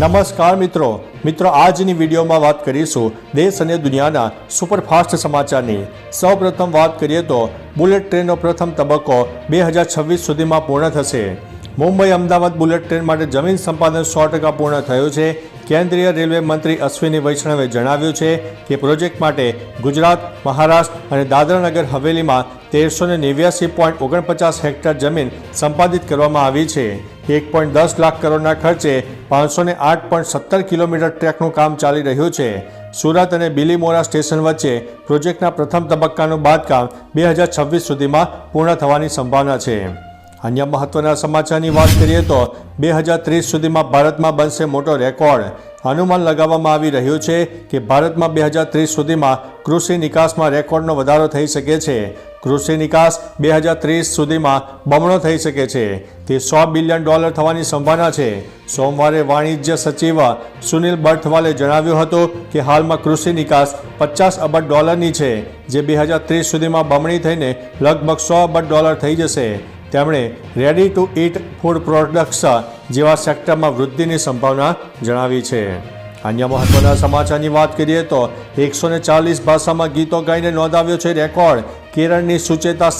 નમસ્કાર મિત્રો આજની વિડીયોમાં વાત કરીશું દેશ અને દુનિયાના સુપરફાસ્ટ સમાચારની। સૌપ્રથમ વાત કરીએ તો બુલેટ ટ્રેનનો પ્રથમ તબક્કો 2026 સુધીમાં પૂર્ણ થશે। મુંબઈ અમદાવાદ બુલેટ ટ્રેન માટે જમીન સંપાદન 100% પૂર્ણ થયું છે। કેન્દ્રીય રેલવે મંત્રી અશ્વિની વૈષ્ણવે જણાવ્યું છે કે પ્રોજેક્ટ માટે ગુજરાત, મહારાષ્ટ્ર અને દાદરાનગર હવેલીમાં 1389.49 હેક્ટર જમીન સંપાદિત કરવામાં આવી છે। 1.10 લાખ કરોડના ખર્ચે 508.17 કિલોમીટર ટ્રેકનું કામ ચાલી રહ્યું છે। સુરત અને બિલીમોરા સ્ટેશન વચ્ચે પ્રોજેક્ટના પ્રથમ તબક્કાનું બાંધકામ 2026 સુધીમાં પૂર્ણ થવાની સંભાવના છે। અન્ય મહત્વના સમાચારની વાત કરીએ તો 2030 સુધીમાં ભારતમાં બનશે મોટો રેકોર્ડ। અનુમાન લગાવવામાં આવી રહ્યું છે કે ભારતમાં 2030 સુધીમાં કૃષિ નિકાસમાં રેકોર્ડનો વધારો થઈ શકે છે। કૃષિ નિકાસ 2030 સુધીમાં બમણો થઈ શકે છે, તે $100 બિલિયન થવાની સંભાવના છે। સોમવારે વાણિજ્ય સચિવ સુનિલ બર્થવાલે જણાવ્યું હતું કે હાલમાં કૃષિ નિકાસ $50 અબજની છે, જે 2030 સુધીમાં બમણી થઈને લગભગ $100 અબજ થઈ જશે। તેમણે ready to eat food products જેવા સેક્ટરમાં વૃદ્ધિની સંભાવના જણાવી છે। અન્ય મહત્વના સમાચારની વાત કરીએ તો 140 ભાષામાં ગીતો ગાઈને નોંધાવ્યો છે રેકોર્ડ। કેરળની સુચેતા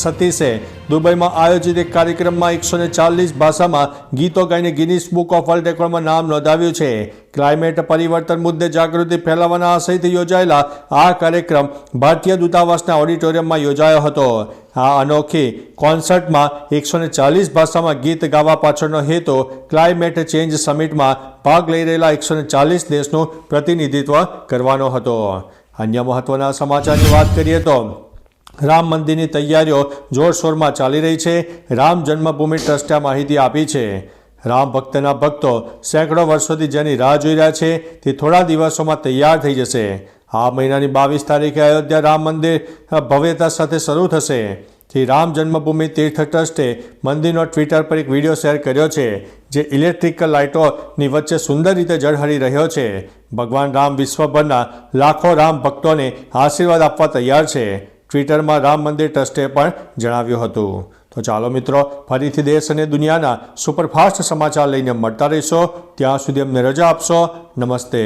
સતીશે દુબઈમાં આયોજિત એક કાર્યક્રમમાં 140 ભાષામાં ગીતો ગાઈને ગિનિસ બુક ઓફ વર્લ્ડ રેકોર્ડમાં નામ નોંધાવ્યું છે। ક્લાઇમેટ પરિવર્તન મુદ્દે જાગૃતિ ફેલાવવાના આશયથી યોજાયેલા આ કાર્યક્રમ ભારતીય દૂતાવાસના ઓડિટોરિયમમાં યોજાયો હતો। આ અનોખી કોન્સર્ટમાં 140 ભાષામાં ગીત ગાવા પાછળનો હેતુ ક્લાઇમેટ ચેન્જ સમિટમાં ભાગ લઈ રહેલા 140 દેશનું પ્રતિનિધિત્વ કરવાનો હતો। અન્ય મહત્વના સમાચારની વાત કરીએ તો રામ મંદિરની તૈયારીઓ જોરશોરમાં ચાલી રહી છે। રામ જન્મભૂમિ ટ્રસ્ટે આ માહિતી આપી છે। રામ ભક્તના ભક્તો સેંકડો વર્ષોથી જેની રાહ જોઈ રહ્યા છે તે થોડા દિવસોમાં તૈયાર થઈ જશે। આ મહિનાની 22 તારીખે અયોધ્યા રામ મંદિર ભવ્યતા સાથે શરૂ થશે। શ્રી રામ જન્મભૂમિ તીર્થ ટ્રસ્ટે મંદિરનો ટ્વિટર પર એક વિડીયો શેર કર્યો છે, જે ઇલેક્ટ્રિકલ લાઇટોની વચ્ચે સુંદર રીતે ઝળહળી રહ્યો છે। ભગવાન રામ વિશ્વભરના લાખો રામ ભક્તોને આશીર્વાદ આપવા તૈયાર છે, ટ્વિટરમાં રામ મંદિર ટ્રસ્ટે પણ જણાવ્યું હતું। તો ચાલો મિત્રો, ફરીથી દેશ અને દુનિયાના સુપરફાસ્ટ સમાચાર લઈને મળતા રહીશો। ત્યાં સુધી અમને રજા આપશો। નમસ્તે।